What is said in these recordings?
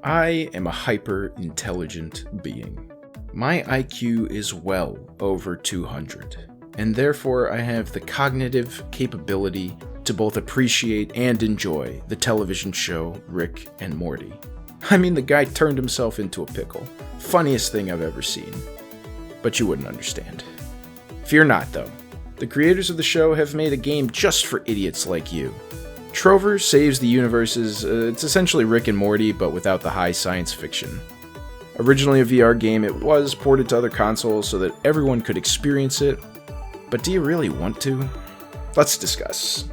I am a hyper-intelligent being. My IQ is well over 200, and therefore I have the cognitive capability to both appreciate and enjoy the television show Rick and Morty. I mean, the guy turned himself into a pickle. Funniest thing I've ever seen. But you wouldn't understand. Fear not, though. The creators of the show have made a game just for idiots like you. Trover saves the universes. It's essentially Rick and Morty, but without the high science fiction. Originally a VR game, it was ported to other consoles so that everyone could experience it. But do you really want to? Let's discuss.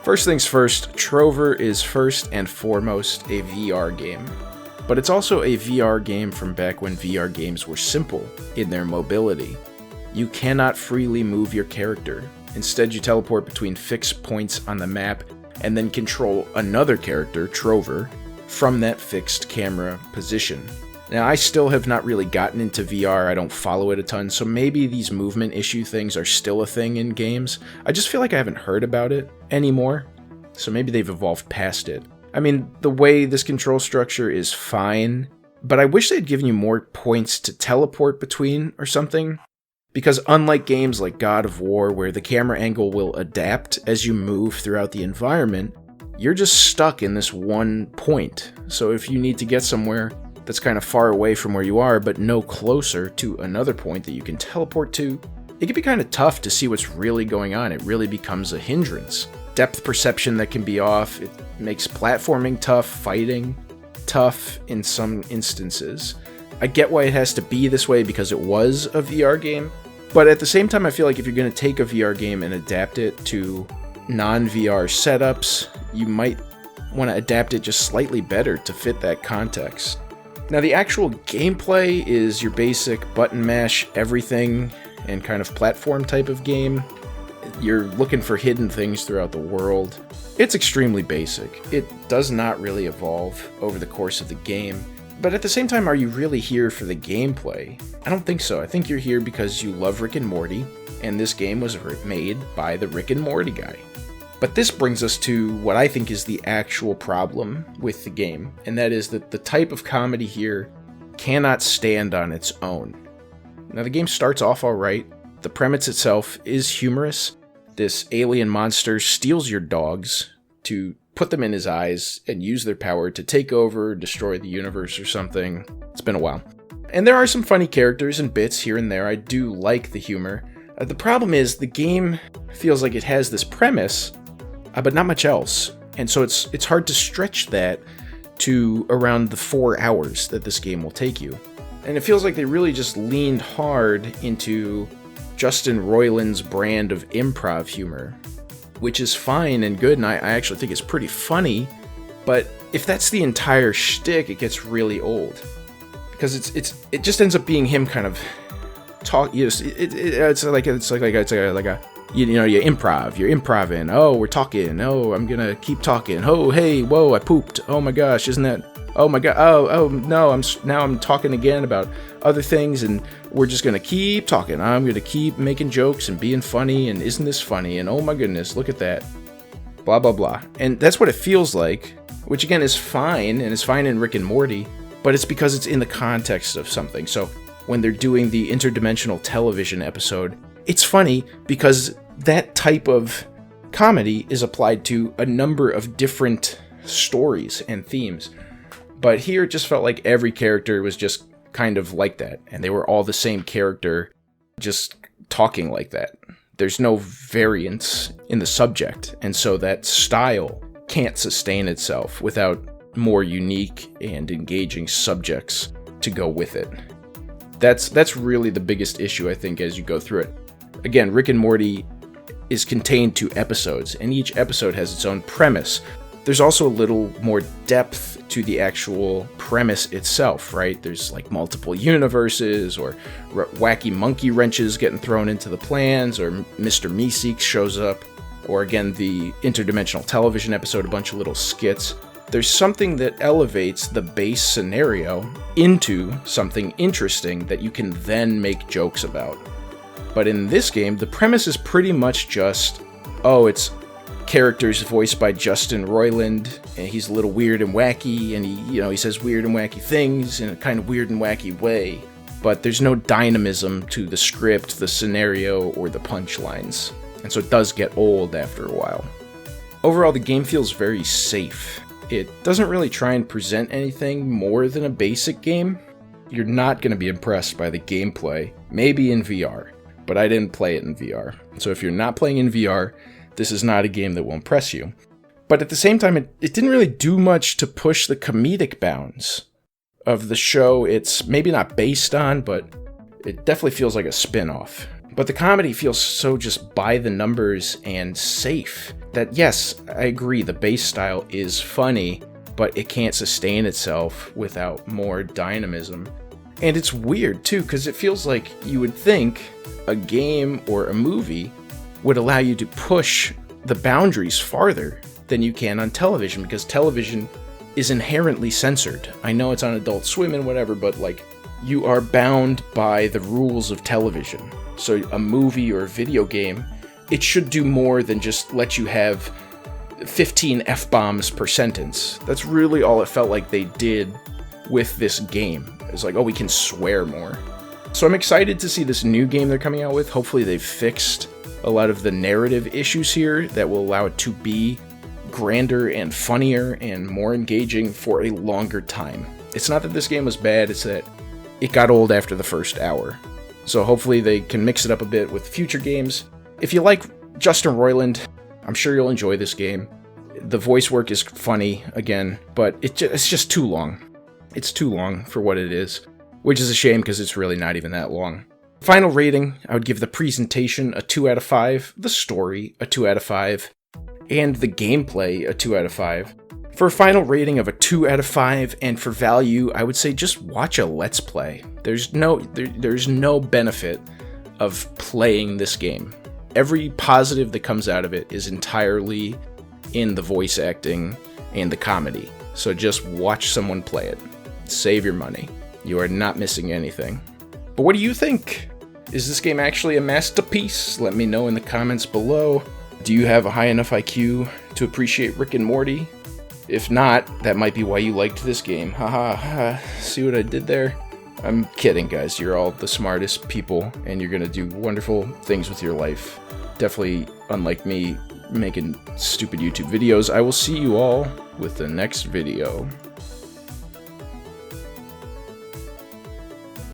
First things first, Trover is first and foremost a VR game. But it's also a VR game from back when VR games were simple in their mobility. You cannot freely move your character. Instead, you teleport between fixed points on the map and then control another character, Trover, from that fixed camera position. Now, I still have not really gotten into VR, I don't follow it a ton, so maybe these movement issue things are still a thing in games. I just feel like I haven't heard about it anymore, so maybe they've evolved past it. I mean, the way this control structure is fine, but I wish they'd given you more points to teleport between or something. Because unlike games like God of War, where the camera angle will adapt as you move throughout the environment, you're just stuck in this one point. So if you need to get somewhere that's kind of far away from where you are, but no closer to another point that you can teleport to, it can be kind of tough to see what's really going on. It really becomes a hindrance. Depth perception that can be off, it makes platforming tough, fighting tough in some instances. I get why it has to be this way because it was a VR game, but at the same time I feel like if you're going to take a VR game and adapt it to non-VR setups, you might want to adapt it just slightly better to fit that context. Now the actual gameplay is your basic button mash everything and kind of platform type of game. You're looking for hidden things throughout the world. It's extremely basic. It does not really evolve over the course of the game. But at the same time, are you really here for the gameplay? I don't think so. I think you're here because you love Rick and Morty, and this game was made by the Rick and Morty guy. But this brings us to what I think is the actual problem with the game, and that is that the type of comedy here cannot stand on its own. Now, the game starts off alright. The premise itself is humorous. This alien monster steals your dogs to put them in his eyes and use their power to take over, destroy the universe or something. It's been a while. And there are some funny characters and bits here and there. I do like the humor. The problem is the game feels like it has this premise, but not much else. And so it's hard to stretch that to around the 4 hours that this game will take you. And it feels like they really just leaned hard into Justin Roiland's brand of improv humor, which is fine and good, and I actually think it's pretty funny, but if that's the entire shtick, it gets really old. Because it just ends up being him kind of talk. It's like you improv. You're improving. Oh, we're talking. Oh, I'm gonna keep talking. Oh, hey, whoa, I pooped. Oh my gosh, isn't that? Oh my god. Oh no, I'm talking again about other things, and we're just gonna keep talking. I'm gonna keep making jokes and being funny, and isn't this funny? And oh my goodness, look at that. Blah blah blah. And that's what it feels like, which again is fine, and it's fine in Rick and Morty, but it's because it's in the context of something. So when they're doing the interdimensional television episode, it's funny because that type of comedy is applied to a number of different stories and themes. But here it just felt like every character was just kind of like that, and they were all the same character, just talking like that. There's no variance in the subject, and so that style can't sustain itself without more unique and engaging subjects to go with it. That's really the biggest issue, I think, as you go through it. Again, Rick and Morty is contained to episodes, and each episode has its own premise. There's also a little more depth to the actual premise itself, right? There's like multiple universes, or wacky monkey wrenches getting thrown into the plans, or Mr. Meeseeks shows up, or again, the interdimensional television episode, a bunch of little skits. There's something that elevates the base scenario into something interesting that you can then make jokes about. But in this game, the premise is pretty much just, oh, it's character's voiced by Justin Roiland, and he's a little weird and wacky, and he says weird and wacky things in a kind of weird and wacky way. But there's no dynamism to the script, the scenario, or the punchlines. And so it does get old after a while. Overall, the game feels very safe. It doesn't really try and present anything more than a basic game. You're not going to be impressed by the gameplay, maybe in VR, but I didn't play it in VR. So if you're not playing in VR, this is not a game that will impress you. But at the same time, it didn't really do much to push the comedic bounds of the show it's maybe not based on, but it definitely feels like a spin-off. But the comedy feels so just by the numbers and safe that, yes, I agree, the base style is funny, but it can't sustain itself without more dynamism. And it's weird, too, because it feels like you would think a game or a movie would allow you to push the boundaries farther than you can on television, because television is inherently censored. I know it's on Adult Swim and whatever, but like, you are bound by the rules of television. So a movie or a video game, it should do more than just let you have 15 F-bombs per sentence. That's really all it felt like they did with this game. It's like, oh, we can swear more. So I'm excited to see this new game they're coming out with. Hopefully they've fixed a lot of the narrative issues here that will allow it to be grander and funnier and more engaging for a longer time. It's not that this game was bad, it's that it got old after the first hour. So hopefully they can mix it up a bit with future games. If you like Justin Roiland, I'm sure you'll enjoy this game. The voice work is funny, again, but it's just too long. It's too long for what it is, which is a shame because it's really not even that long. Final rating, I would give the presentation a 2 out of 5, the story a 2 out of 5, and the gameplay a 2 out of 5. For a final rating of a 2 out of 5, and for value, I would say just watch a Let's Play. There's no benefit of playing this game. Every positive that comes out of it is entirely in the voice acting and the comedy. So just watch someone play it. Save your money. You are not missing anything. But what do you think? Is this game actually a masterpiece? Let me know in the comments below. Do you have a high enough IQ to appreciate Rick and Morty? If not, that might be why you liked this game. Haha, see what I did there? I'm kidding, guys. You're all the smartest people, and you're gonna do wonderful things with your life. Definitely unlike me making stupid YouTube videos. I will see you all with the next video.